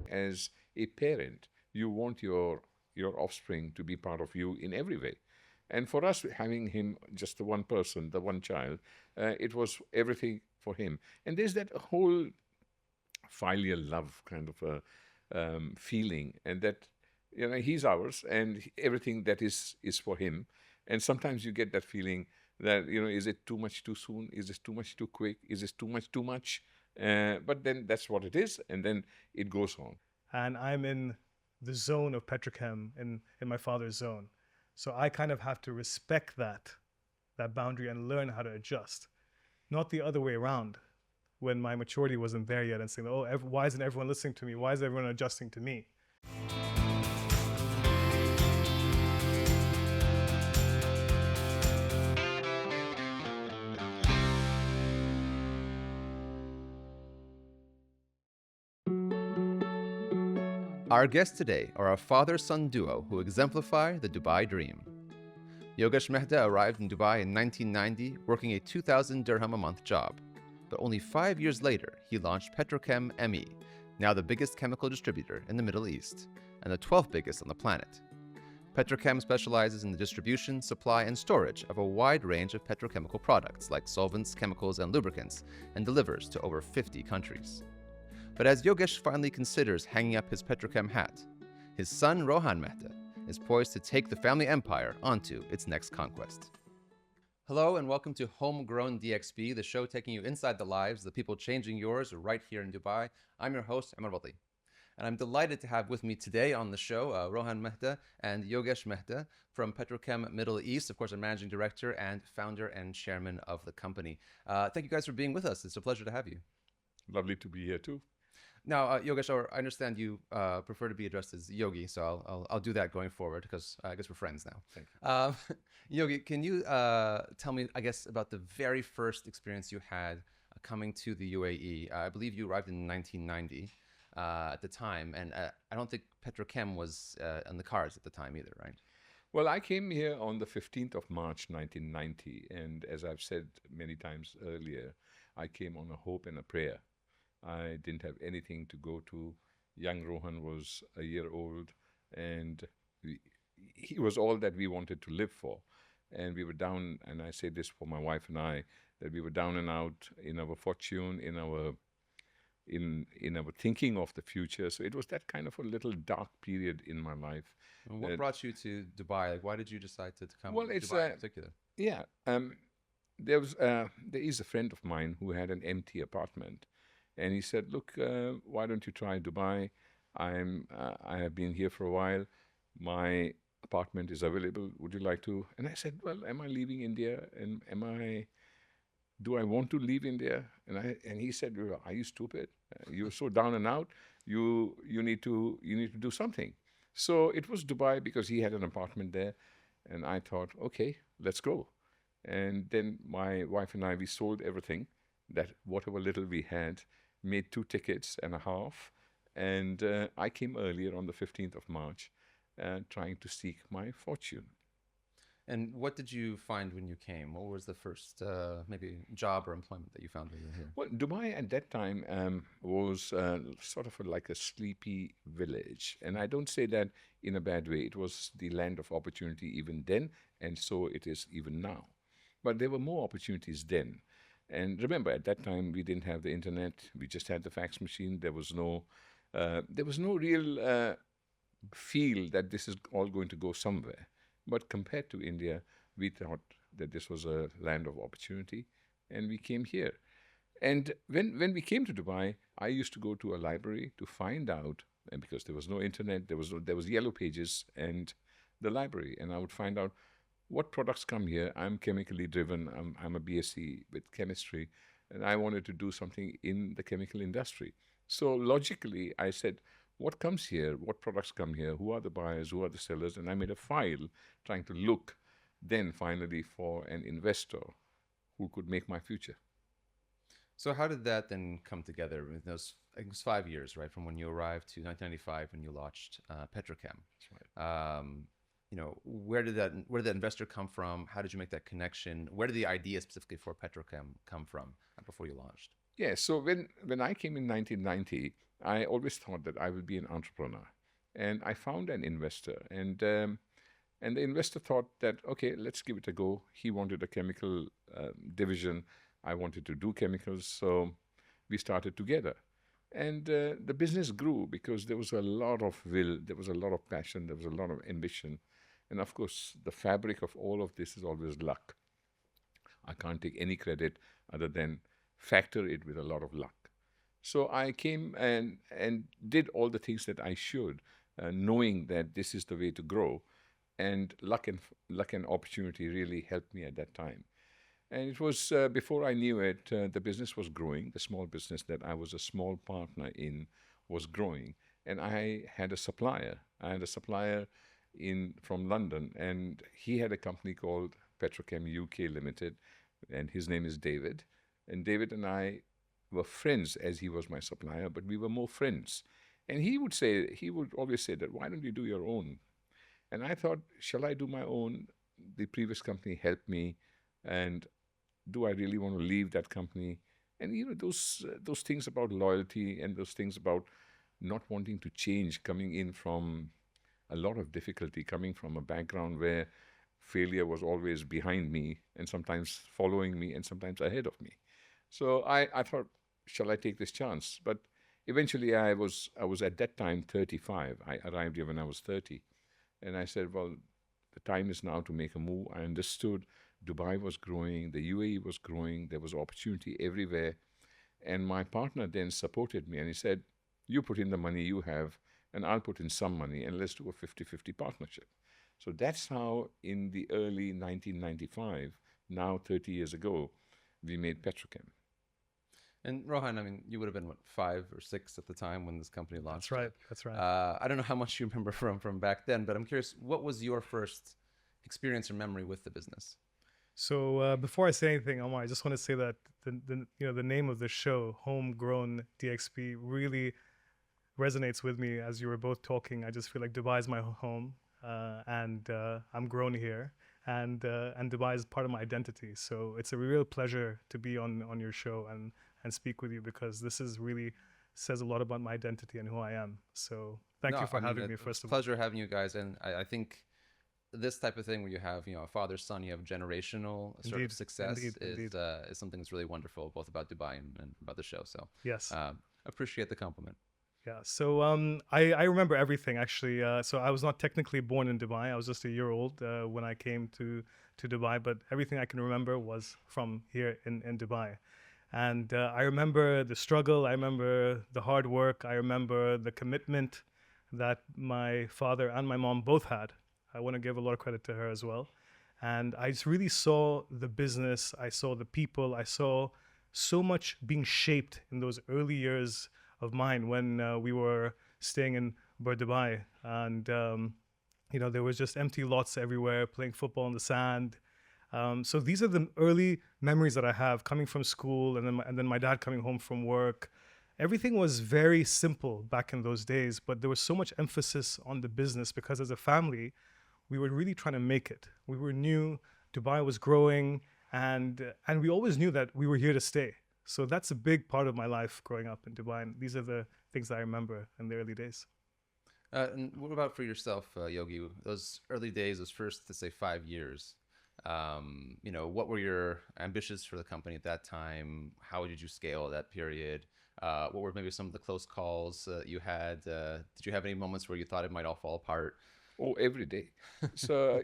as a parent, you want your offspring to be part of you in every way. And for us, having him just the one person, the one child, it was everything for him. And there's that whole filial love kind of a feeling, and that he's ours, and everything that is for him. And sometimes you get that feeling that is it too much too soon? Is this too much too quick? Is this too much too much? But then that's what it is, and then it goes on. And I'm in the zone of Petrochem in my father's zone. So I kind of have to respect that boundary and learn how to adjust, not the other way around. When my maturity wasn't there yet and saying, oh, why isn't everyone listening to me? Why is everyone adjusting to me? Our guests today are a father-son duo who exemplify the Dubai dream. Yogesh Mehta arrived in Dubai in 1990, working a 2,000 dirham a month job. But only 5 years later, he launched Petrochem ME, now the biggest chemical distributor in the Middle East, and the 12th biggest on the planet. Petrochem specializes in the distribution, supply, and storage of a wide range of petrochemical products like solvents, chemicals, and lubricants, and delivers to over 50 countries. But as Yogesh finally considers hanging up his Petrochem hat, his son Rohan Mehta is poised to take the family empire onto its next conquest. Hello and welcome to Homegrown DXB, the show taking you inside the lives of the people changing yours right here in Dubai. I'm your host, Amar Bati. And I'm delighted to have with me today on the show Rohan Mehta and Yogesh Mehta from Petrochem Middle East, of course, a managing director and founder and chairman of the company. Thank you guys for being with us. It's a pleasure to have you. Lovely to be here too. Now, Yogesh, I understand you prefer to be addressed as Yogi, so I'll do that going forward because I guess we're friends now. Thank you. Yogi, can you tell me, I guess, about the very first experience you had coming to the UAE? I believe you arrived in 1990 at the time, and I don't think Petrochem was on the cards at the time either, right? Well, I came here on the 15th of March, 1990, and as I've said many times earlier, I came on a hope and a prayer. I didn't have anything to go to. Young Rohan was a year old, and he was all that we wanted to live for. And we were down, and I say this for my wife and I, that we were down and out in our fortune, in our thinking of the future. So it was that kind of a little dark period in my life. And what brought you to Dubai? Like, why did you decide to come to Dubai in particular? Yeah, there is a friend of mine who had an empty apartment. And he said, look, why don't you try Dubai? I have been here for a while. My apartment is available. Would you like to? And I said, well, am I leaving India? And do I want to leave India? And he said, well, are you stupid? You're so down and out. You need to do something. So it was Dubai because he had an apartment there. And I thought, okay, let's go. And then my wife and I, we sold everything, that whatever little we had, made 2 tickets and a half, and I came earlier on the 15th of March, trying to seek my fortune. And what did you find when you came? What was the first maybe job or employment that you found when you were here? Well, Dubai at that time was sort of like a sleepy village, and I don't say that in a bad way. It was the land of opportunity even then, and so it is even now. But there were more opportunities then. And remember, at that time, we didn't have the internet. We just had the fax machine. There was no real feel that this is all going to go somewhere. But compared to India, we thought that this was a land of opportunity, and we came here. And when we came to Dubai, I used to go to a library to find out, and because there was no internet, there was Yellow Pages and the library, and I would find out what products come here. I'm chemically driven. I'm a BSc with chemistry, and I wanted to do something in the chemical industry. So logically, I said, what comes here? What products come here? Who are the buyers? Who are the sellers? And I made a file trying to look then finally for an investor who could make my future. So how did that then come together? With those, I think it was 5 years, right, from when you arrived to 1995 when you launched Petrochem. That's right. Where did that investor come from? How did you make that connection? Where did the idea specifically for Petrochem come from before you launched? Yeah, so when I came in 1990, I always thought that I will be an entrepreneur. And I found an investor, and the investor thought that, okay, let's give it a go. He wanted a chemical division. I wanted to do chemicals. So we started together. And the business grew because there was a lot of will, there was a lot of passion, there was a lot of ambition. And of course, the fabric of all of this is always luck. I can't take any credit other than factor it with a lot of luck. So I came and did all the things that I should, knowing that this is the way to grow. And luck and opportunity really helped me at that time. And it was before I knew it, the business was growing. The small business that I was a small partner in was growing, and I had a supplier. I had a supplier in from London, and he had a company called Petrochem UK Limited, and his name is David. And David and I were friends as he was my supplier, but we were more friends. And he would always say that, why don't you do your own? And I thought, shall I do my own? The previous company helped me, and do I really want to leave that company? And those things about loyalty and those things about not wanting to change, coming in from a lot of difficulty, coming from a background where failure was always behind me and sometimes following me and sometimes ahead of me. So I thought, shall I take this chance? But eventually I was at that time 35. I arrived here when I was 30. And I said, well, the time is now to make a move. I understood Dubai was growing, the UAE was growing, there was opportunity everywhere. And my partner then supported me and he said, you put in the money you have, and I'll put in some money, and let's do a 50-50 partnership. So that's how, in the early 1995, now 30 years ago, we made Petrochem. And Rohan, I mean, you would have been, what, 5 or 6 at the time when this company launched? That's right. That's right. I don't know how much you remember from back then, but I'm curious, what was your first experience or memory with the business? So before I say anything, Omar, I just want to say that the name of the show, Homegrown DXB, really resonates with me. As you were both talking, I just feel like Dubai is my home, and I'm grown here, and Dubai is part of my identity. So it's a real pleasure to be on your show and speak with you, because this is really says a lot about my identity and who I am. So thank you for having me. First of all, pleasure having you guys, and I think this type of thing where you have, a father, son, you have generational sort of success is something that's really wonderful, both about Dubai and about the show. So yes, appreciate the compliment. Yeah. So I remember everything actually. So I was not technically born in Dubai. I was just a year old when I came to Dubai, but everything I can remember was from here in Dubai. And I remember the struggle. I remember the hard work. I remember the commitment that my father and my mom both had. I want to give a lot of credit to her as well. And I just really saw the business. I saw the people. I saw so much being shaped in those early years of mine when we were staying in Dubai. And, there was just empty lots everywhere, playing football in the sand. So these are the early memories that I have coming from school, and then my dad coming home from work. Everything was very simple back in those days, but there was so much emphasis on the business because as a family, we were really trying to make it. We were new, Dubai was growing, and we always knew that we were here to stay. So that's a big part of my life growing up in Dubai, and these are the things that I remember in the early days. And what about for yourself, Yogi? Those early days, those first, to say, 5 years, what were your ambitions for the company at that time? How did you scale that period? What were maybe some of the close calls you had? Did you have any moments where you thought it might all fall apart? Oh, every day. So,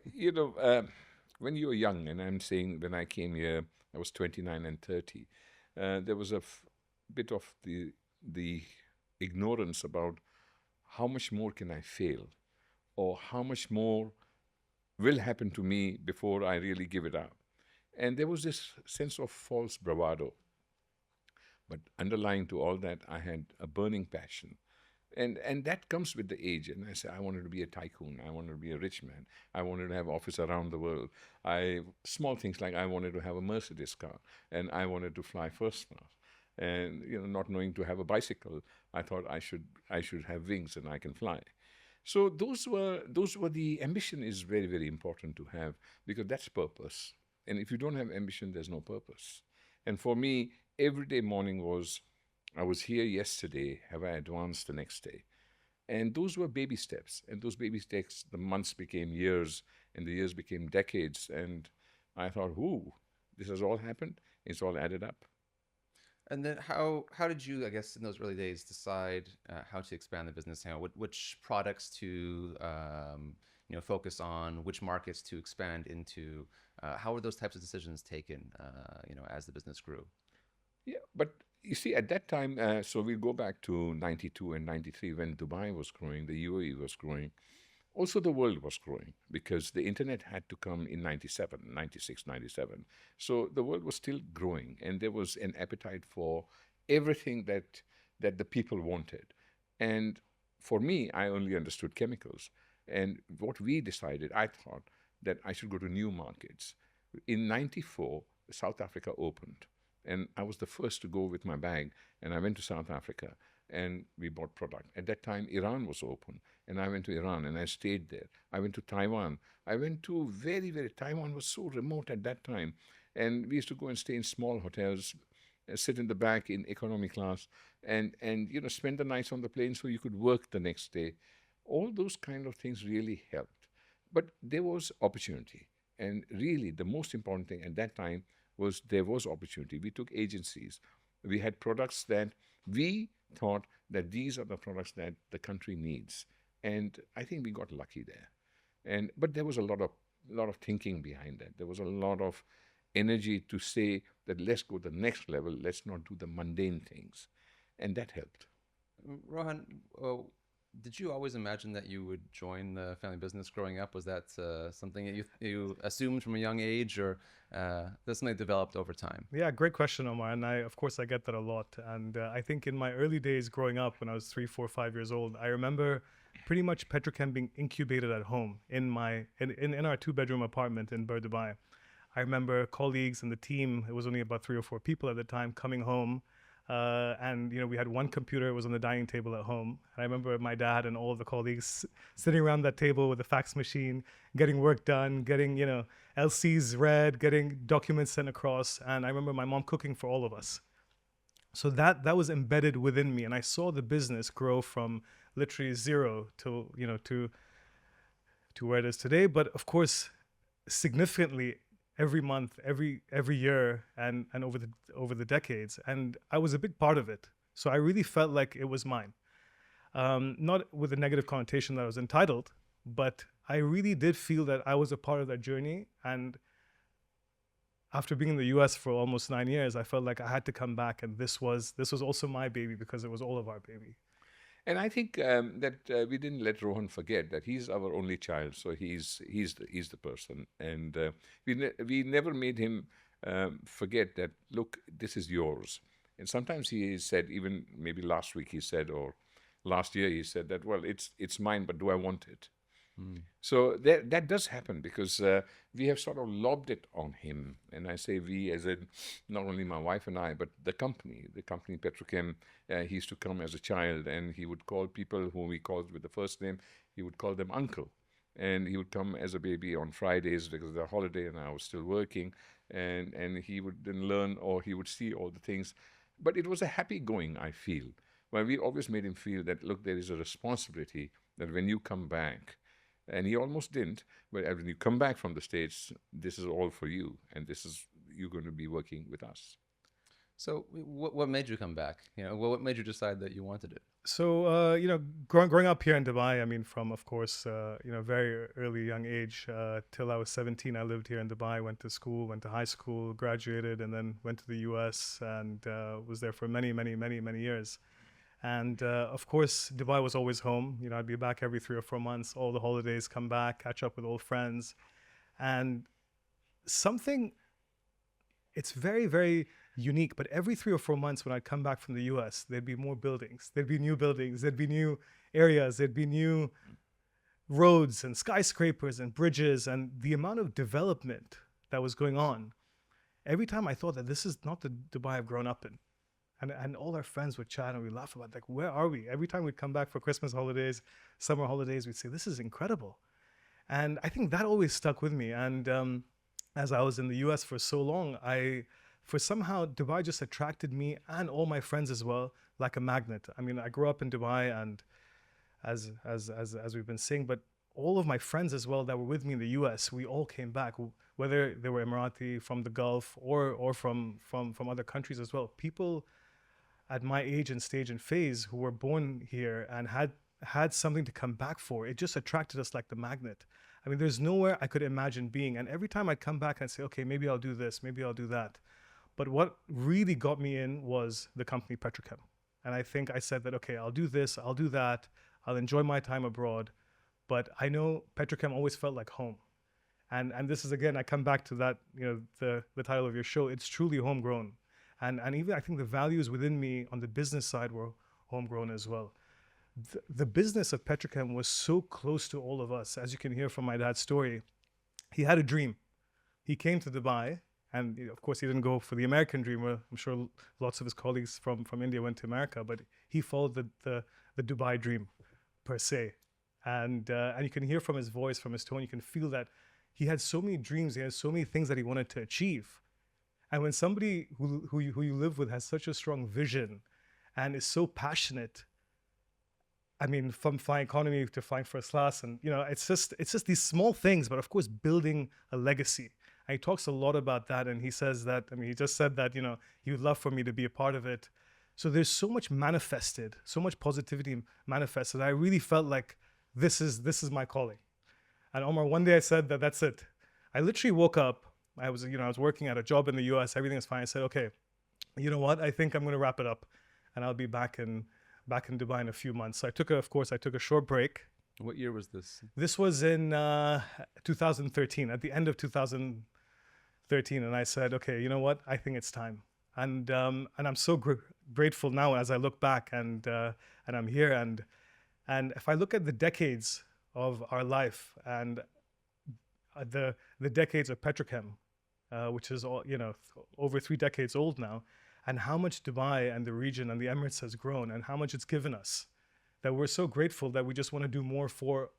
when you were young, and I'm saying when I came here, I was 29 and 30, there was a bit of the ignorance about how much more can I fail, or how much more will happen to me before I really give it up. And there was this sense of false bravado. But underlying to all that, I had a burning passion. And that comes with the age. And I said, I wanted to be a tycoon. I wanted to be a rich man. I wanted to have office around the world. Small things like I wanted to have a Mercedes car, and I wanted to fly first class. And not knowing to have a bicycle, I thought I should have wings and I can fly. So those were the ambition is very, very important to have, because that's purpose. And if you don't have ambition, there's no purpose. And for me, everyday morning was I was here yesterday. Have I advanced the next day? And those were baby steps. And those baby steps, the months became years, and the years became decades. And I thought, ooh, this has all happened. It's all added up. And then how did you, I guess, in those early days, decide how to expand the business? Which products to focus on, which markets to expand into? How were those types of decisions taken, as the business grew? Yeah, but you see, at that time, so we'll go back to 92 and 93 when Dubai was growing, the UAE was growing. Also, the world was growing because the internet had to come in 97, 96, 97. So the world was still growing, and there was an appetite for everything that the people wanted. And for me, I only understood chemicals. And what we decided, I thought that I should go to new markets. In 94, South Africa opened. And I was the first to go with my bag, and I went to South Africa, and we bought product. At that time, Iran was open, and I went to Iran, and I stayed there. I went to Taiwan. I went to Taiwan was so remote at that time, and we used to go and stay in small hotels, sit in the back in economy class, and spend the nights on the plane so you could work the next day. All those kind of things really helped. But there was opportunity, and really the most important thing at that time was there was opportunity. We took agencies. We had products that we thought that these are the products that the country needs. And I think we got lucky there. But there was a lot of thinking behind that. There was a lot of energy to say that let's go to the next level. Let's not do the mundane things. And that helped. Rohan, did you always imagine that you would join the family business growing up? Was that something that you assumed from a young age, or that's something that developed over time? Yeah, great question, Omar. And of course, I get that a lot. And I think in my early days growing up, when I was 3, 4, 5 years old, I remember pretty much Petrochem being incubated at home in our 2-bedroom apartment in Bur Dubai. I remember colleagues and the team, it was only about 3 or 4 people at the time, coming home. And we had one computer, it was on the dining table at home. And I remember my dad and all of the colleagues sitting around that table with a fax machine, getting work done, getting LCs read, getting documents sent across. And I remember my mom cooking for all of us. So that was embedded within me, and I saw the business grow from literally zero to where it is today. But of course, significantly every month, every year, and over the decades. And I was a big part of it. So I really felt like it was mine. Not with a negative connotation that I was entitled, but I really did feel that I was a part of that journey. And after being in the US for almost 9 years, I felt like I had to come back, and this was also my baby because it was all of our baby. And I think that we didn't let Rohan forget that he's our only child, so he's the person, and we never made him forget that. Look, this is yours. And sometimes he said, even maybe last week he said, or last year he said that, well, it's mine, but do I want it? So that does happen because we have sort of lobbed it on him. And I say we as in not only my wife and I, but the company Petrochem. He used to come as a child, and he would call people whom he called with the first name, he would call them uncle. And he would come as a baby on Fridays because of the holiday and I was still working. And he would then learn, or he would see all the things. But it was a happy going, I feel. Well, we always made him feel that, look, there is a responsibility that when you come back, and he almost didn't, but when you come back from the States, this is all for you, and you're going to be working with us. So what made you come back? What made you decide that you wanted it? So, growing up here in Dubai, I mean, from, of course, very early young age till I was 17, I lived here in Dubai, went to school, went to high school, graduated, and then went to the US and was there for many, many, many, many years. And of course, Dubai was always home. I'd be back every 3 or 4 months, all the holidays, come back, catch up with old friends. And it's very, very unique, but every 3 or 4 months when I'd come back from the US, there'd be more buildings, there'd be new buildings, there'd be new areas, there'd be new roads and skyscrapers and bridges, and the amount of development that was going on. Every time I thought that this is not the Dubai I've grown up in. And all our friends would chat and we'd laugh about, like, where are we? Every time we'd come back for Christmas holidays, summer holidays, we'd say, this is incredible. And I think that always stuck with me. And as I was in the US for so long, I for somehow Dubai just attracted me and all my friends as well, like a magnet. I mean, I grew up in Dubai, and as we've been saying, but all of my friends as well that were with me in the US, we all came back, whether they were Emirati, from the Gulf, or from other countries as well. People at my age and stage and phase who were born here and had something to come back for. It just attracted us like the magnet. I mean, there's nowhere I could imagine being. And every time I'd come back and say, okay, maybe I'll do this, maybe I'll do that. But what really got me in was the company Petrochem. And I think I said that, okay, I'll do this, I'll do that, I'll enjoy my time abroad. But I know Petrochem always felt like home. And this is, again, I come back to that, the title of your show. It's truly homegrown. And even I think the values within me on the business side were homegrown as well. The business of Petrochem was so close to all of us. As you can hear from my dad's story, he had a dream. He came to Dubai, and of course he didn't go for the American dream, where I'm sure lots of his colleagues from India went to America, but he followed the Dubai dream per se. And you can hear from his voice, from his tone, you can feel that he had so many dreams, he had so many things that he wanted to achieve. And when somebody who you live with has such a strong vision and is so passionate, I mean, from flying economy to flying first class, and it's just these small things, but of course building a legacy. And he talks a lot about that, and he says that, I mean, he just said that, he would love for me to be a part of it. So there's so much manifested, so much positivity manifested. I really felt like this is my calling. And Omar, one day I said that that's it. I literally woke up. I was working at a job in the US. Everything was fine. I said, okay, you know what? I think I'm going to wrap it up, and I'll be back in Dubai in a few months. So I took a short break. What year was this? This was in 2013, at the end of 2013, and I said, okay, you know what? I think it's time. And I'm so grateful now as I look back, and I'm here, and if I look at the decades of our life and the decades of Petrochem, which is all over 3 decades old now, and how much Dubai and the region and the Emirates has grown, and how much it's given us, that we're so grateful that we just want to do more for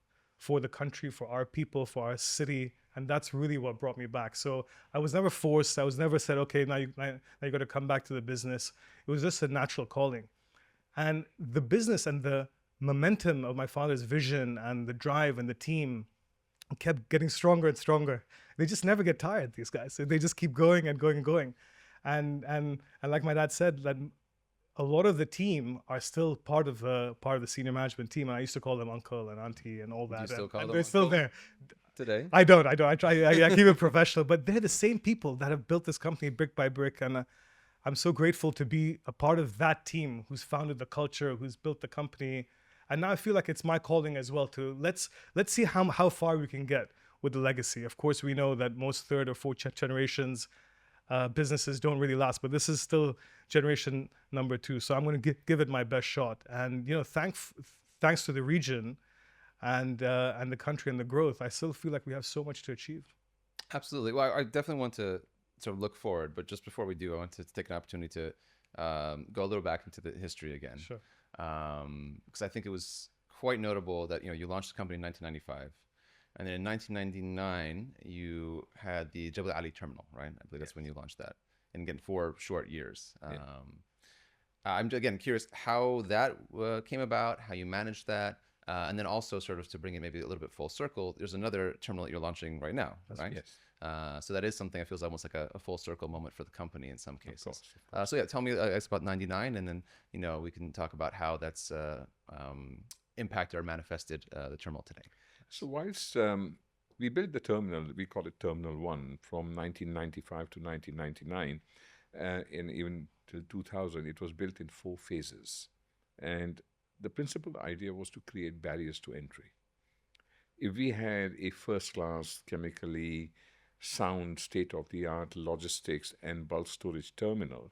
the country, for our people, for our city. And that's really what brought me back. So I was never forced. I was never said, okay, now you got to come back to the business. It was just a natural calling. And the business and the momentum of my father's vision and the drive and the team kept getting stronger and stronger. They just never get tired, these guys. They just keep going and going and going. And like my dad said, that a lot of the team are still part of the senior management team. And I used to call them uncle and auntie and all that. You still call them they're still there today? I don't. I keep it professional. But they're the same people that have built this company brick by brick. And I'm so grateful to be a part of that team who's founded the culture, who's built the company. And now I feel like it's my calling as well to let's see how far we can get with the legacy. Of course, we know that most third or fourth generations businesses don't really last, but this is still generation number 2. So I'm going to give it my best shot. And thanks to the region and the country and the growth, I still feel like we have so much to achieve. Absolutely. Well, I definitely want to sort of look forward, but just before we do, I want to take an opportunity to go a little back into the history again. Sure. Because I think it was quite notable that you launched the company in 1995, and then in 1999 you had the Jebel Ali terminal, right? I believe that's when you launched that, and again 4 short years. Yeah. I'm again curious how that came about, how you managed that, and then also sort of to bring it maybe a little bit full circle. There's another terminal that you're launching right now, right? Yes. So that is something that feels almost like a full circle moment for the company in some cases. Of course. So yeah, tell me about 99, and then we can talk about how that's impacted or manifested the terminal today. So whilst we built the terminal, we call it Terminal 1, from 1995 to 1999, and even till 2000, it was built in 4 phases. And the principal idea was to create barriers to entry. If we had a first-class, chemically sound, state-of-the-art logistics and bulk storage terminal,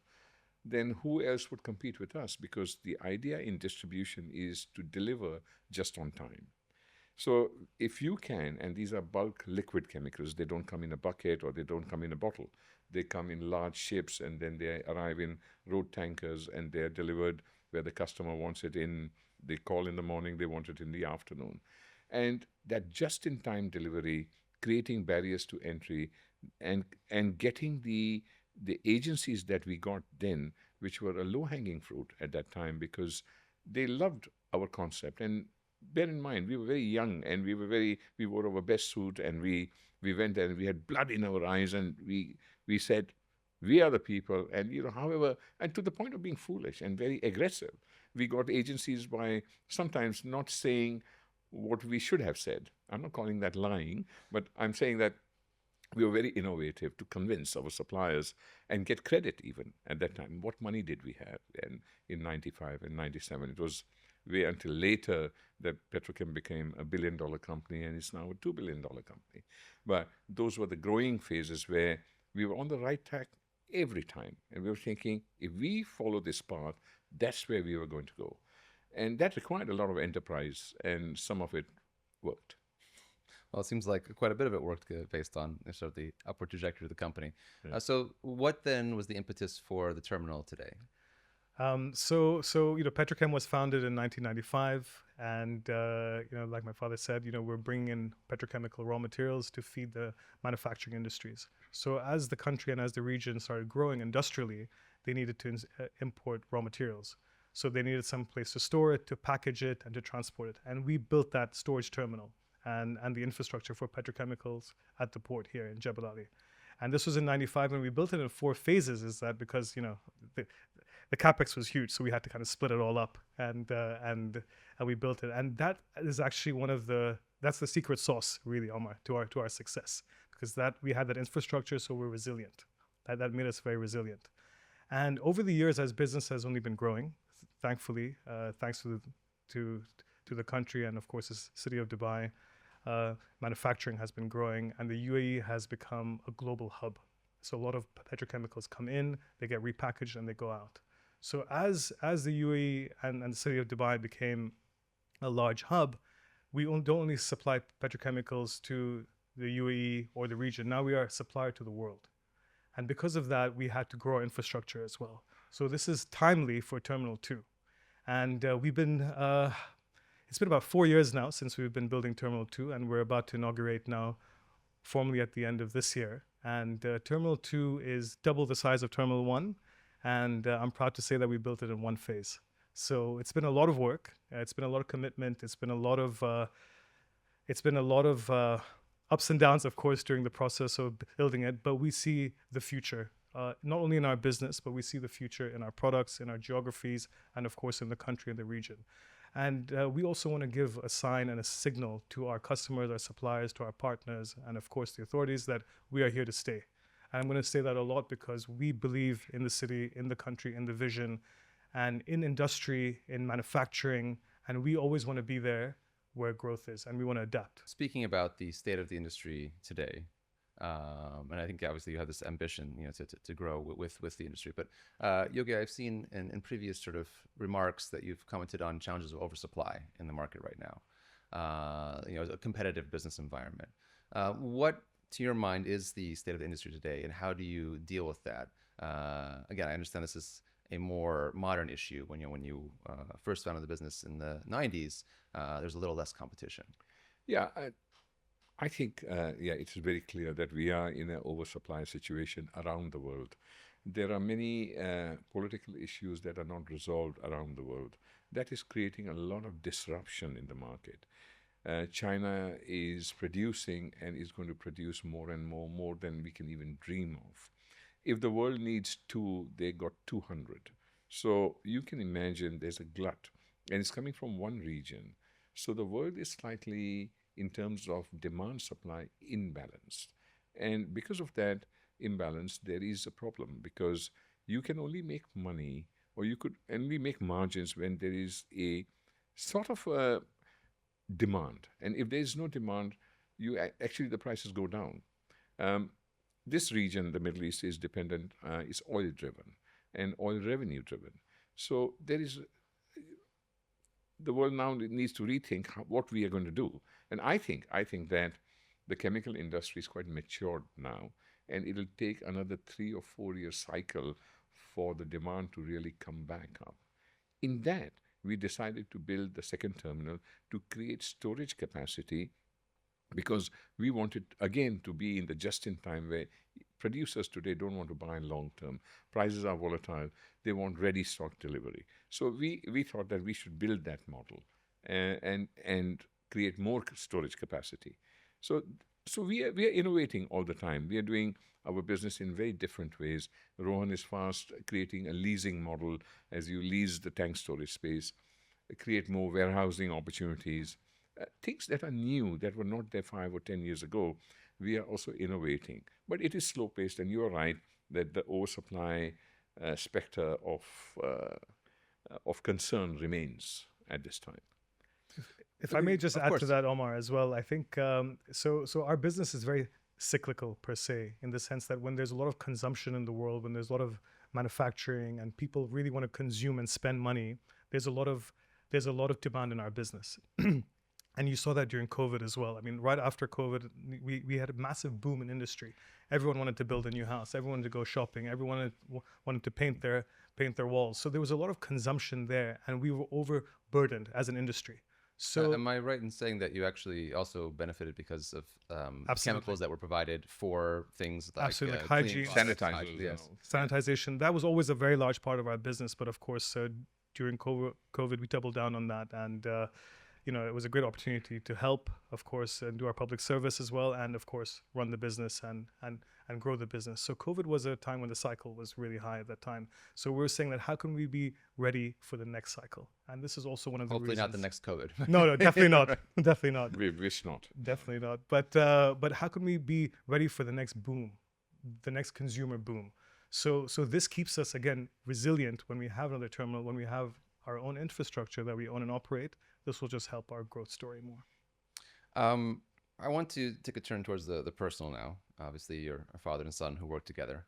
then who else would compete with us? Because the idea in distribution is to deliver just on time. So if you can, and these are bulk liquid chemicals, they don't come in a bucket or they don't come in a bottle. They come in large ships, and then they arrive in road tankers, and they're delivered where the customer wants it in. They call in the morning, they want it in the afternoon. And that just-in-time delivery, creating barriers to entry, and getting the the agencies that we got then, which were a low-hanging fruit at that time because they loved our concept. And bear in mind, we were very young and we wore our best suit and we went there and we had blood in our eyes and we said, we are the people. And, however, and to the point of being foolish and very aggressive, we got agencies by sometimes not saying what we should have said. I'm not calling that lying, but I'm saying that we were very innovative to convince our suppliers and get credit even at that time. What money did we have? And in 95 and 97, it was way until later that Petrochem became a $1 billion company and it's now a $2 billion company. But those were the growing phases where we were on the right track every time. And we were thinking, if we follow this path, that's where we were going to go. And that required a lot of enterprise, and some of it worked. Well, it seems like quite a bit of it worked based on sort of the upward trajectory of the company. Yeah. So what then was the impetus for the terminal today? So Petrochem was founded in 1995, and like my father said, we're bringing in petrochemical raw materials to feed the manufacturing industries. So as the country and as the region started growing industrially, they needed to import raw materials. So they needed some place to store it, to package it, and to transport it. And we built that storage terminal and the infrastructure for petrochemicals at the port here in Jebel Ali. And this was in 95, and we built it in 4 phases. Is that because the capex was huge, so we had to kind of split it all up, and we built it. And that is actually that's the secret sauce really, Omar, to our success, because that we had that infrastructure, so we're resilient. That made us very resilient. And over the years, as business has only been growing, thankfully, thanks to the country and of course the city of Dubai, manufacturing has been growing, and the UAE has become a global hub. So a lot of petrochemicals come in, they get repackaged, and they go out. So as the UAE and the city of Dubai became a large hub, we don't only supply petrochemicals to the UAE or the region. Now we are a supplier to the world. And because of that, we had to grow our infrastructure as well. So this is timely for Terminal 2. And it's been about 4 years now since we've been building Terminal 2, and we're about to inaugurate now formally at the end of this year. And Terminal 2 is double the size of Terminal 1. And I'm proud to say that we built it in 1 phase. So it's been a lot of work. It's been a lot of commitment. It's been a lot of ups and downs, of course, during the process of building it. But we see the future, not only in our business, but we see the future in our products, in our geographies, and of course in the country and the region. And we also want to give a sign and a signal to our customers, our suppliers, to our partners, and of course the authorities that we are here to stay. And I'm going to say that a lot because we believe in the city, in the country, in the vision, and in industry, in manufacturing, and we always want to be there where growth is, and we want to adapt. Speaking about the state of the industry today, and I think obviously you have this ambition, to grow with the industry. But Yogi, I've seen in previous sort of remarks that you've commented on challenges of oversupply in the market right now. A competitive business environment. What, to your mind, is the state of the industry today, and how do you deal with that? Again, I understand this is a more modern issue. When you first founded the business in the 90s, there's a little less competition. Yeah, I think, it is very clear that we are in an oversupply situation around the world. There are many political issues that are not resolved around the world. That is creating a lot of disruption in the market. China is producing and is going to produce more and more than we can even dream of. If the world needs 2, they got 200. So you can imagine there's a glut, and it's coming from one region. So the world is slightly, in terms of demand supply, imbalanced. And because of that imbalance, there is a problem, because you can only make money, or you could only make margins when there is a sort of a demand. And if there is no demand, actually the prices go down. This region, the Middle East, is dependent, is oil driven and oil revenue driven. So the world now needs to rethink what we are going to do. And I think that the chemical industry is quite matured now, and it'll take another 3 or 4 year cycle for the demand to really come back up. In that, we decided to build the second terminal to create storage capacity because we wanted again to be in the just in time where producers today don't want to buy long term. Prices are volatile. They want ready stock delivery. So we thought that we should build that model and create more storage capacity. So we are innovating all the time. We are doing our business in very different ways. Rohan is fast creating a leasing model as you lease the tank storage space, create more warehousing opportunities, things that are new that were not there 5 or 10 years ago. We are also innovating, but it is slow paced, and you are right that the oversupply specter of concern remains at this time. If I may just Of add to course. that, Omar, as well, I think so our business is very cyclical per se, in the sense that when there's a lot of consumption in the world, when there's a lot of manufacturing and people really want to consume and spend money, there's a lot of demand in our business. And you saw that during COVID as well. I mean, right after COVID, we had a massive boom in industry. Everyone wanted to build a new house. Everyone wanted to go shopping. Everyone wanted to paint their walls. So there was a lot of consumption there, and we were overburdened as an industry. So Am I right in saying that you actually also benefited because of Absolutely. chemicals that were provided for things like Absolutely, like cleaning hygiene. products, Sanitizers, hygiene, you yes. know. sanitization, that was always a very large part of our business, but of course during COVID we doubled down on that, and it was a great opportunity to help, of course, and do our public service as well, and of course run the business and grow the business. So COVID was a time when the cycle was really high at that time. So we were saying that how can we be ready for the next cycle? And this is also one of the Hopefully reasons. not the next COVID. No, definitely not. Definitely not. We wish not. Definitely not. But how can we be ready for the next boom, the next consumer boom? So this keeps us again resilient when we have another terminal, when we have our own infrastructure that we own and operate. This will just help our growth story more. I want to take a turn towards the personal now. Obviously, you're a father and son who work together.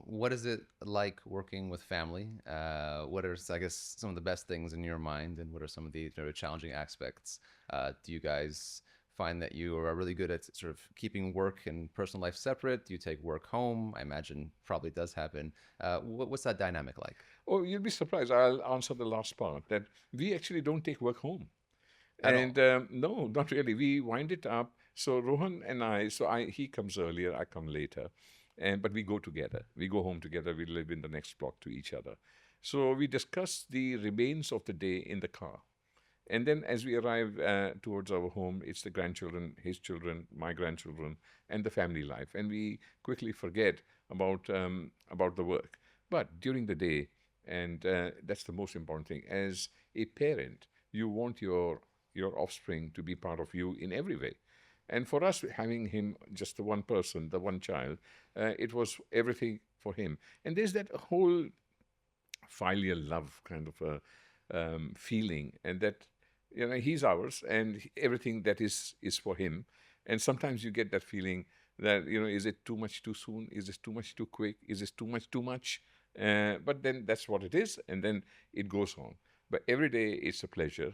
What is it like working with family? What are, I guess, some of the best things in your mind, and what are some of the challenging aspects? Do you guys find that you are really good at sort of keeping work and personal life separate? Do you take work home? I imagine probably does happen. What's that dynamic like? Oh, you'll be surprised. I'll answer the last part that we actually don't take work home. At all? And no, not really. We wind it up. So Rohan and he comes earlier, I come later, but we go together. We go home together. We live in the next block to each other. So we discuss the remains of the day in the car. And then as we arrive towards our home, it's the grandchildren, his children, my grandchildren, and the family life. And we quickly forget about the work. But during the day, and that's the most important thing, as a parent, you want your offspring to be part of you in every way. And for us, having him just the one person, the one child, it was everything for him. And there's that whole filial love kind of a feeling, and that he's ours, and everything that is for him. And sometimes you get that feeling that is it too much too soon? Is this too much too quick? Is this too much too much? But then that's what it is, and then it goes on. But every day it's a pleasure,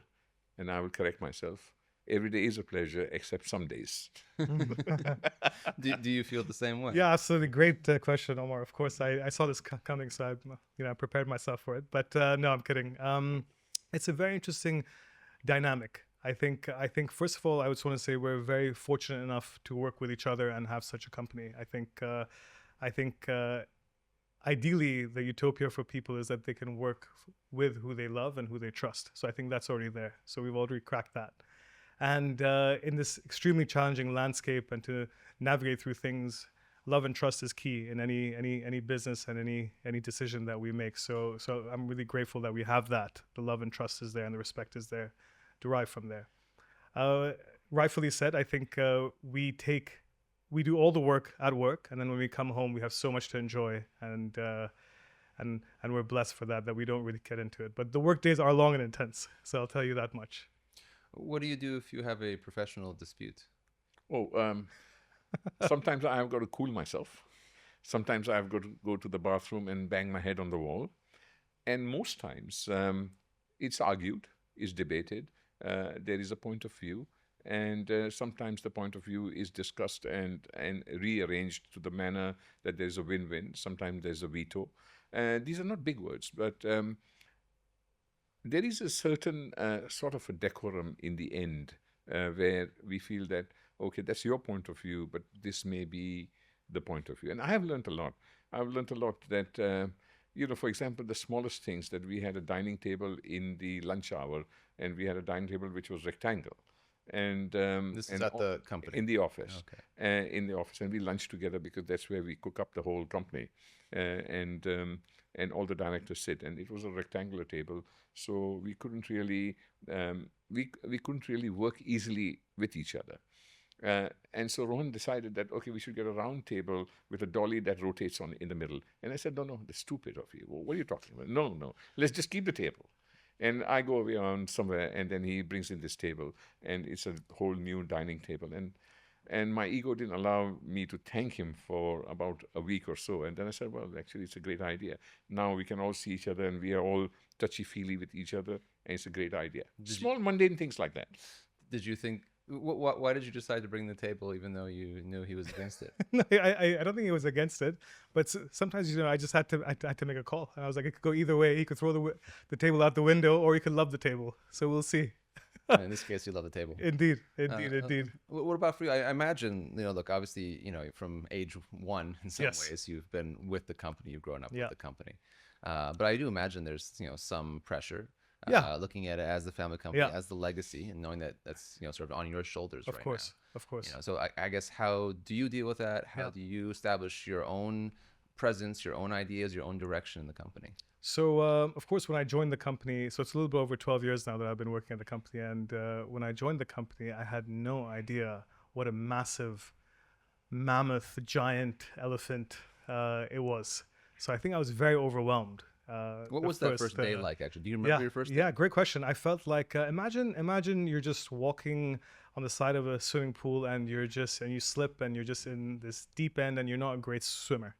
and I will correct myself. Every day is a pleasure, except some days. Do you feel the same way? Yeah, absolutely. Great question, Omar. Of course, I saw this coming, so I prepared myself for it. But no, I'm kidding. It's a very interesting dynamic. I think first of all, I just want to say we're very fortunate enough to work with each other and have such a company. I think ideally the utopia for people is that they can work with who they love and who they trust. So I think that's already there. So we've already cracked that. And in this extremely challenging landscape, and to navigate through things, love and trust is key in any business and any decision that we make. So I'm really grateful that we have that. The love and trust is there, and the respect is there, derived from there. Rightfully said, I think we do all the work at work, and then when we come home, we have so much to enjoy, and we're blessed for that we don't really get into it. But the work days are long and intense, so I'll tell you that much. What do you do if you have a professional dispute? Oh, sometimes I've got to cool myself. Sometimes I've got to go to the bathroom and bang my head on the wall. And most times it's argued, it's debated. There is a point of view. And sometimes the point of view is discussed and rearranged to the manner that there's a win-win. Sometimes there's a veto. These are not big words, but there is a certain sort of a decorum in the end where we feel that, okay, that's your point of view, but this may be the point of view. And I have learned a lot. I've learned a lot that, for example, the smallest things, that we had a dining table in the lunch hour, and we had a dining table which was rectangle. And This is at the company. in the office. Okay. In the office, and we lunch together because that's where we cook up the whole company, and all the directors sit, and it was a rectangular table, so we couldn't really we couldn't really work easily with each other. And so Rohan decided that, okay, we should get a round table with a dolly that rotates on in the middle. And I said, no, that's stupid of you. What are you talking about? No, let's just keep the table. And I go away on somewhere, and then he brings in this table, and it's a whole new dining table. And my ego didn't allow me to thank him for about a week or so. And then I said, well, actually, it's a great idea. Now we can all see each other, and we are all touchy-feely with each other, and it's a great idea. Small, mundane things like that. Did you think? Why did you decide to bring the table, even though you knew he was against it? No, I don't think he was against it, but sometimes I just had to make a call, and I was like, it could go either way. He could throw the table out the window, or he could love the table. So we'll see. In this case, you love the table. Indeed. What about for you? I imagine, look, obviously, from age one, in some ways, you've been with the company, you've grown up with the company. But I do imagine there's, some pressure. Looking at it as the family company, as the legacy, and knowing that that's sort of on your shoulders of course. So I guess, how do you deal with that? How do you establish your own presence, your own ideas, your own direction in the company? So of course, when I joined the company, so it's a little bit over 12 years now that I've been working at the company, and when I joined the company, I had no idea what a massive, mammoth, giant elephant it was. So I think I was very overwhelmed. What was that first day like, actually? Do you remember your first day? Yeah, great question. I felt like, imagine you're just walking on the side of a swimming pool, and you slip, and you're just in this deep end, and you're not a great swimmer.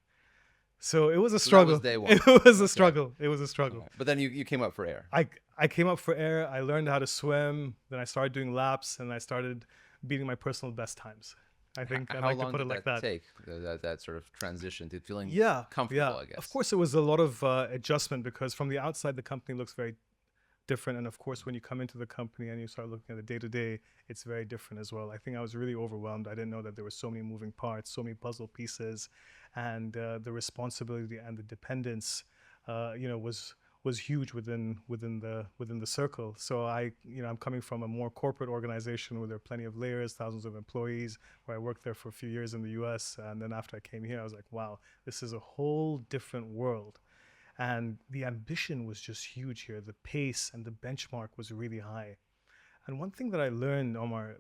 So it was a struggle. That was day one. It was a struggle. It was a struggle. But then you came up for air. I came up for air. I learned how to swim. Then I started doing laps, and I started beating my personal best times. I think I like to put it like that. How long did that take, that sort of transition to feeling comfortable, I guess? Of course, it was a lot of adjustment, because from the outside, the company looks very different. And of course, when you come into the company and you start looking at the day-to-day, it's very different as well. I think I was really overwhelmed. I didn't know that there were so many moving parts, so many puzzle pieces, and the responsibility and the dependence, was huge within the circle. So I'm coming from a more corporate organization where there are plenty of layers, thousands of employees, where I worked there for a few years in the US. And then after I came here, I was like, wow, this is a whole different world. And the ambition was just huge here. The pace and the benchmark was really high. And one thing that I learned, Omar,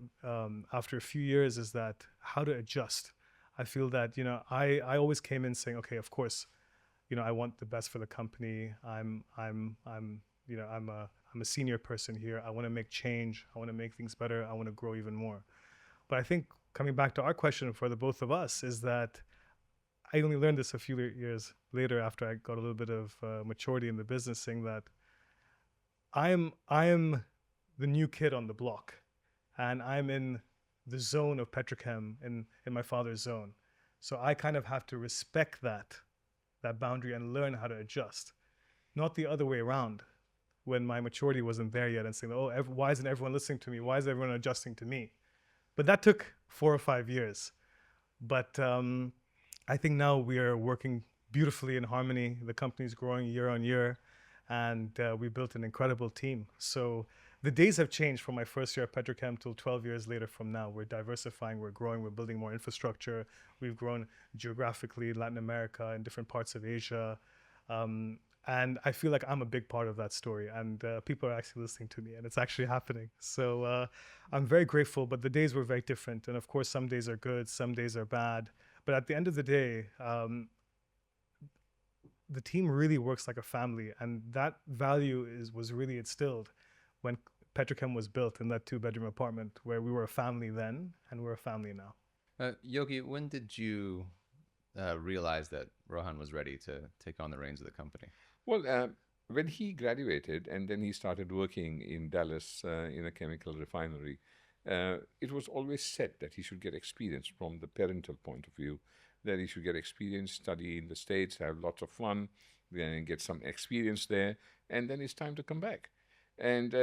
after a few years, is that how to adjust. I feel that, I always came in saying, okay, of course, I want the best for the company. I'm a senior person here. I want to make change. I want to make things better. I want to grow even more. But I think, coming back to our question for the both of us, is that I only learned this a few years later, after I got a little bit of maturity in the business, saying that I am the new kid on the block, and I'm in the zone of Petrochem, in my father's zone. So I kind of have to respect that boundary and learn how to adjust, not the other way around, when my maturity wasn't there yet, and saying, oh, why isn't everyone listening to me? Why is everyone adjusting to me? But that took 4 or 5 years. But I think now we are working beautifully in harmony. The company's growing year on year, and we built an incredible team. So the days have changed from my first year at Petrochem till 12 years later from now. We're diversifying, we're growing, we're building more infrastructure. We've grown geographically in Latin America and different parts of Asia. And I feel like I'm a big part of that story, and people are actually listening to me, and it's actually happening. So I'm very grateful, but the days were very different. And of course, some days are good, some days are bad. But at the end of the day, the team really works like a family, and that value was really instilled when Petrochem was built, in that 2-bedroom apartment, where we were a family then, and we're a family now. Yogi, when did you realize that Rohan was ready to take on the reins of the company? Well, when he graduated and then he started working in Dallas in a chemical refinery, it was always said that he should get experience from the parental point of view, that he should get experience, study in the States, have lots of fun, then get some experience there, and then it's time to come back. And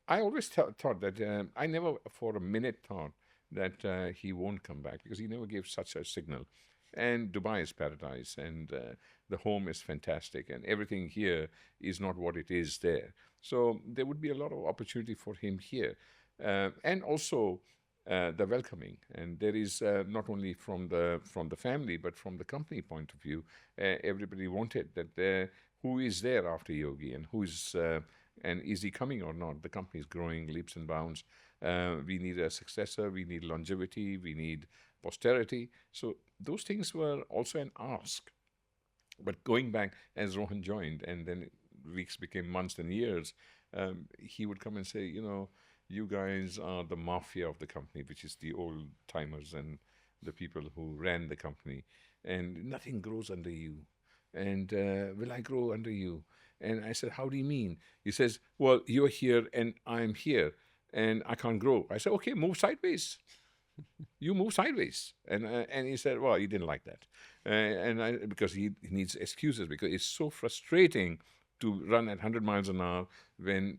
I always thought that I never for a minute thought that he won't come back because he never gave such a signal. And Dubai is paradise, and the home is fantastic, and everything here is not what it is there. So there would be a lot of opportunity for him here, and also the welcoming. And there is not only from the family but from the company point of view, everybody wanted that who is there after Yogi and who is. And is he coming or not? The company is growing leaps and bounds. We need a successor. We need longevity. We need posterity. So those things were also an ask. But going back as Rohan joined, and then weeks became months and years, he would come and say, you guys are the mafia of the company, which is the old timers and the people who ran the company, and nothing grows under you. And will I grow under you? And I said, how do you mean? He says, well, you're here and I'm here and I can't grow. I said, okay, move sideways. You move sideways. And he said, well, he didn't like that. Because he needs excuses, because it's so frustrating to run at 100 miles an hour when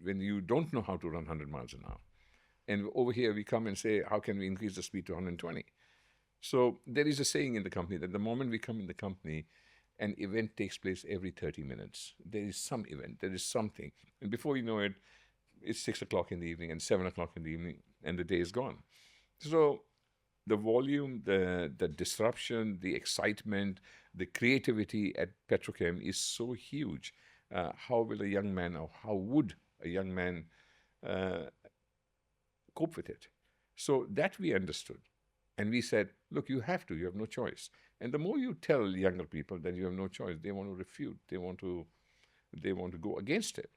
you don't know how to run 100 miles an hour. And over here we come and say, how can we increase the speed to 120? So there is a saying in the company that the moment we come in the company, an event takes place every 30 minutes. There is some event, there is something. And before you know it, it's 6 o'clock in the evening and 7 o'clock in the evening, and the day is gone. So the volume, the disruption, the excitement, the creativity at Petrochem is so huge. How will a young man, or how would a young man cope with it? So that we understood. And we said, look, you have no choice. And the more you tell younger people that you have no choice, they want to refute, they want to go against it.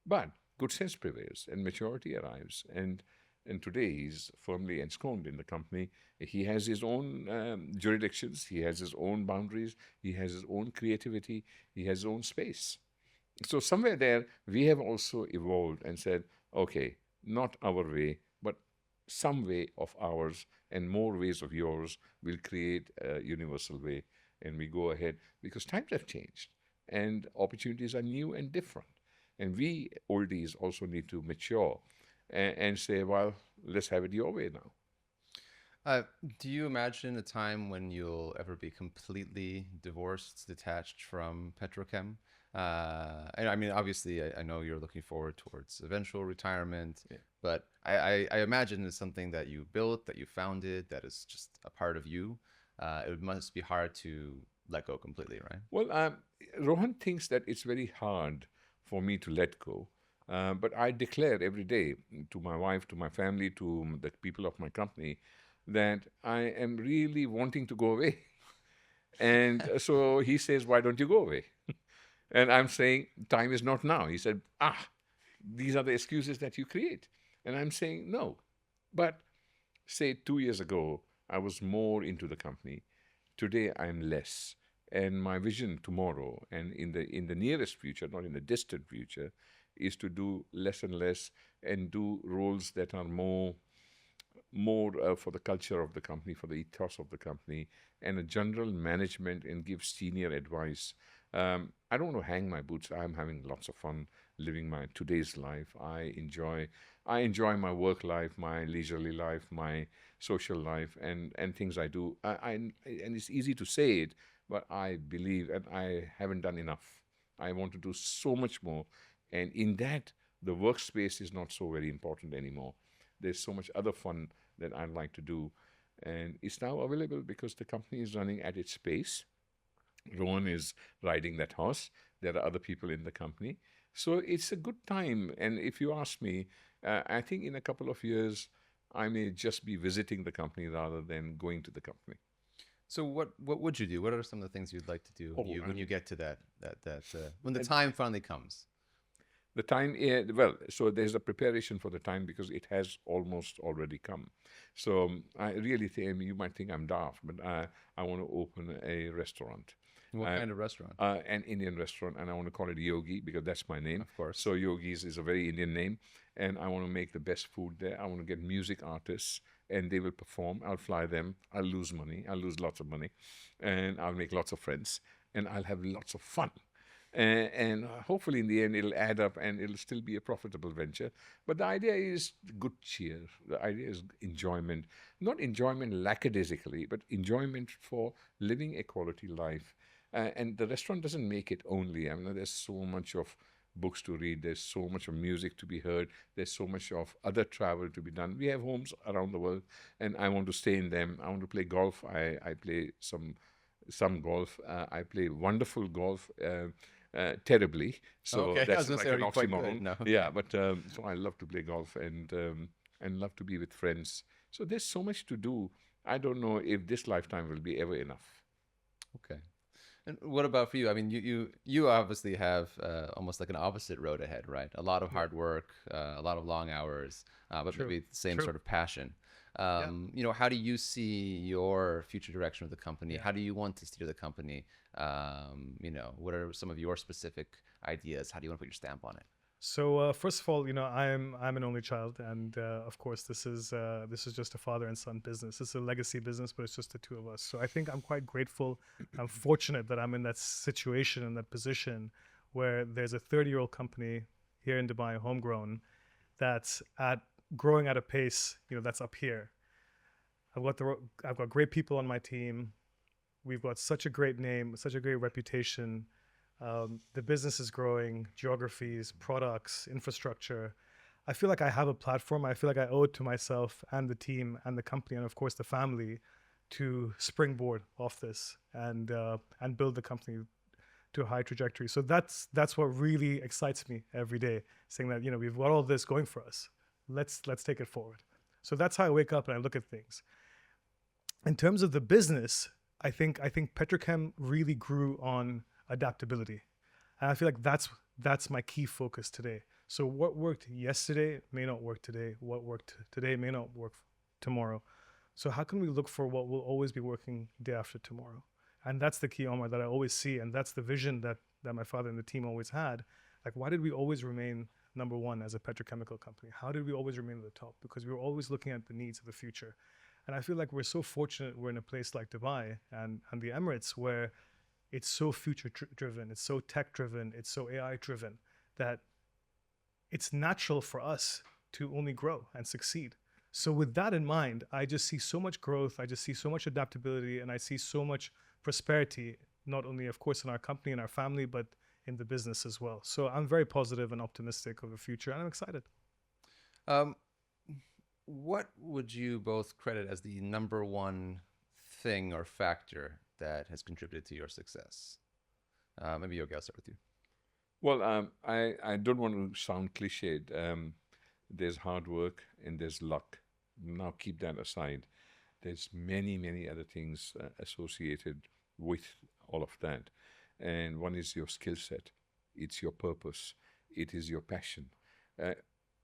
But good sense prevails and maturity arrives. And today he's firmly ensconced in the company. He has his own jurisdictions, he has his own boundaries, he has his own creativity, he has his own space. So somewhere there, we have also evolved and said, okay, not our way, but some way of ours and more ways of yours will create a universal way. And we go ahead because times have changed and opportunities are new and different. And we oldies also need to mature and say, well, let's have it your way now. Do you imagine a time when you'll ever be completely divorced, detached from Petrochem? And I mean, obviously, I know you're looking forward towards eventual retirement, but I imagine it's something that you built, that you founded, that is just a part of you. It must be hard to let go completely, right? Well, Rohan thinks that it's very hard for me to let go. But I declare every day to my wife, to my family, to the people of my company, that I am really wanting to go away. And so he says, why don't you go away? And I'm saying, time is not now. He said, these are the excuses that you create. And I'm saying, no. But say 2 years ago, I was more into the company. Today, I'm less. And my vision tomorrow and in the nearest future, not in the distant future, is to do less and less and do roles that are more for the culture of the company, for the ethos of the company, and a general management and give senior advice. I don't want to hang my boots. I'm having lots of fun living my today's life. I enjoy my work life, my leisurely life, my social life, and things I do. And it's easy to say it, but I believe, and I haven't done enough. I want to do so much more. And in that, the workspace is not so very important anymore. There's so much other fun that I'd like to do. And it's now available because the company is running at its pace. Rohan is riding that horse. There are other people in the company. So it's a good time. And if you ask me, I think in a couple of years, I may just be visiting the company rather than going to the company. So what would you do? What are some of the things you'd like to do when you get to that when the time finally comes? The time, well, so there's a preparation for the time because it has almost already come. So I really think, you might think I'm daft, but I want to open a restaurant. What kind of restaurant? An Indian restaurant, and I want to call it Yogi because that's my name. Of course. So Yogi's is a very Indian name, and I want to make the best food there. I want to get music artists, and they will perform. I'll fly them. I'll lose money. I'll lose lots of money, and I'll make lots of friends, and I'll have lots of fun. And hopefully in the end it'll add up and it'll still be a profitable venture. But the idea is good cheer. The idea is enjoyment, not enjoyment lackadaisically, but enjoyment for living a quality life. And the restaurant doesn't make it only. I mean, there's so much of books to read, there's so much of music to be heard, there's so much of other travel to be done. We have homes around the world and I want to stay in them. I want to play golf. I play some golf. I play wonderful golf, terribly. So Okay, I was that's gonna like say, are an you quite good? oxymoron. No. Yeah, but so I love to play golf and love to be with friends. So there's so much to do. I don't know if this lifetime will be ever enough. Okay. And what about for you? I mean, you obviously have almost like an opposite road ahead, right? A lot of hard work, a lot of long hours, but True. maybe the same True. sort of passion. Yeah. You know, how do you see your future direction of the company? Yeah. How do you want to steer the company? You know, what are some of your specific ideas? How do you want to put your stamp on it? So first of all, I'm an only child, and of course, this is just a father and son business. It's a legacy business, but it's just the two of us. So I think I'm quite grateful. I'm fortunate that I'm in that situation, in that position, where there's a 30-year-old company here in Dubai, homegrown, that's growing at a pace, that's up here. I've got great people on my team. We've got such a great name, such a great reputation. The business is growing, geographies, products, infrastructure. I feel like I have a platform. I feel like I owe it to myself and the team and the company and of course the family to springboard off this and build the company to a high trajectory. So that's what really excites me every day, saying that we've got all this going for us. Let's take it forward. So that's how I wake up and I look at things. In terms of the business, I think Petrochem really grew on adaptability. And I feel like that's my key focus today. So what worked yesterday may not work today. What worked today may not work tomorrow. So how can we look for what will always be working day after tomorrow? And that's the key, Omar, that I always see. And that's the vision that my father and the team always had. Like, why did we always remain number one as a petrochemical company? How did we always remain at the top? Because we were always looking at the needs of the future. And I feel like we're so fortunate we're in a place like Dubai and the Emirates where it's so future driven, it's so tech driven, it's so AI driven that it's natural for us to only grow and succeed. So with that in mind, I just see so much growth, I just see so much adaptability, and I see so much prosperity, not only of course in our company and our family, but in the business as well. So I'm very positive and optimistic of the future, and I'm excited. What would you both credit as the number one thing or factor that has contributed to your success? Maybe Yogi, I'll start with you. Well, I don't want to sound cliched. There's hard work and there's luck. Now keep that aside. There's many other things associated with all of that. And one is your skill set. It's your purpose. It is your passion.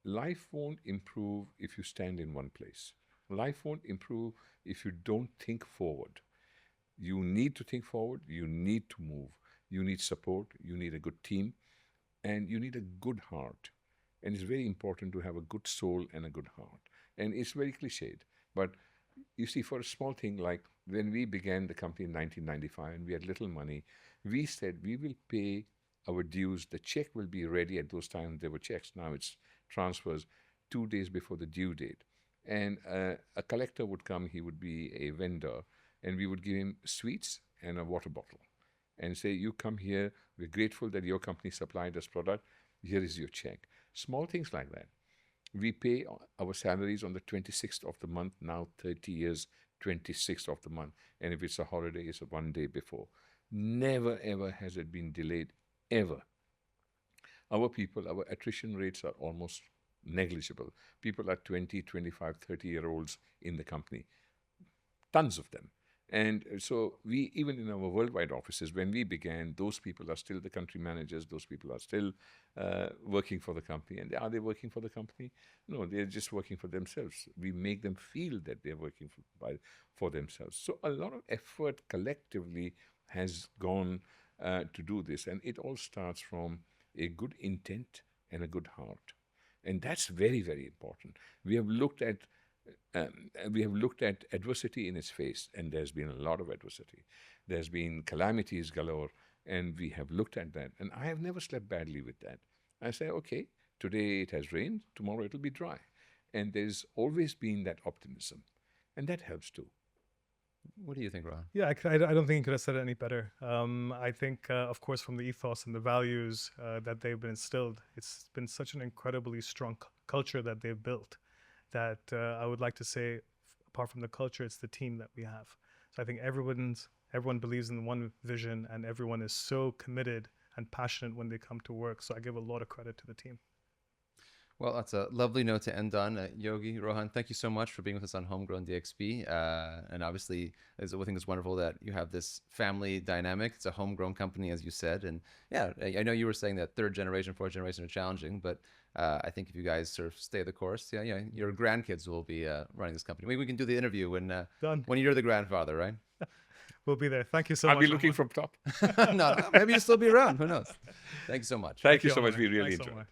Life won't improve if you stand in one place. Life won't improve if you don't think forward. You need to think forward. You need to move. You need support. You need a good team. And you need a good heart. And it's very important to have a good soul and a good heart. And it's very cliched. But you see, for a small thing like when we began the company in 1995 and we had little money, we said we will pay our dues. The check will be ready. At those times, there were checks. Now it's transfers 2 days before the due date. And a collector would come. He would be a vendor. And we would give him sweets and a water bottle and say, you come here. We're grateful that your company supplied us product. Here is your check. Small things like that. We pay our salaries on the 26th of the month, now 30 years, 26th of the month. And if it's a holiday, it's 1 day before. Never, ever has it been delayed, ever. Our people, our attrition rates are almost negligible. People are 20, 25, 30-year-olds in the company. Tons of them. And so we, even in our worldwide offices, when we began, those people are still the country managers. Those people are still working for the company. And are they working for the company? No, they're just working for themselves. We make them feel that they're working for themselves. So a lot of effort collectively has gone to do this. And it all starts from a good intent and a good heart. And that's very, very important. We have looked at adversity in its face, and there's been a lot of adversity. There's been calamities galore, And we have looked at that. And I have never slept badly with that. I say, okay, today it has rained, tomorrow it'll be dry. And there's always been that optimism. And that helps too. What do you think, Rohan? Yeah, I don't think you could have said it any better. I think, of course, from the ethos and the values that they've been instilled, it's been such an incredibly strong culture that they've built that I would like to say, apart from the culture, it's the team that we have. So I think everyone believes in one vision, and everyone is so committed and passionate when they come to work. So I give a lot of credit to the team. Well, that's a lovely note to end on. Yogi, Rohan, thank you so much for being with us on Homegrown DXB. And obviously, I think it's wonderful that you have this family dynamic. It's a homegrown company, as you said. And yeah, I know you were saying that third generation, fourth generation are challenging, but I think if you guys sort of stay the course, yeah, your grandkids will be running this company. Maybe we can do the interview when you're the grandfather, right? We'll be there. Thank you so I'll much. be looking from top. No, maybe you'll still be around. Who knows? Thank you so much. Thank you so much. We really Thanks so enjoyed it. much.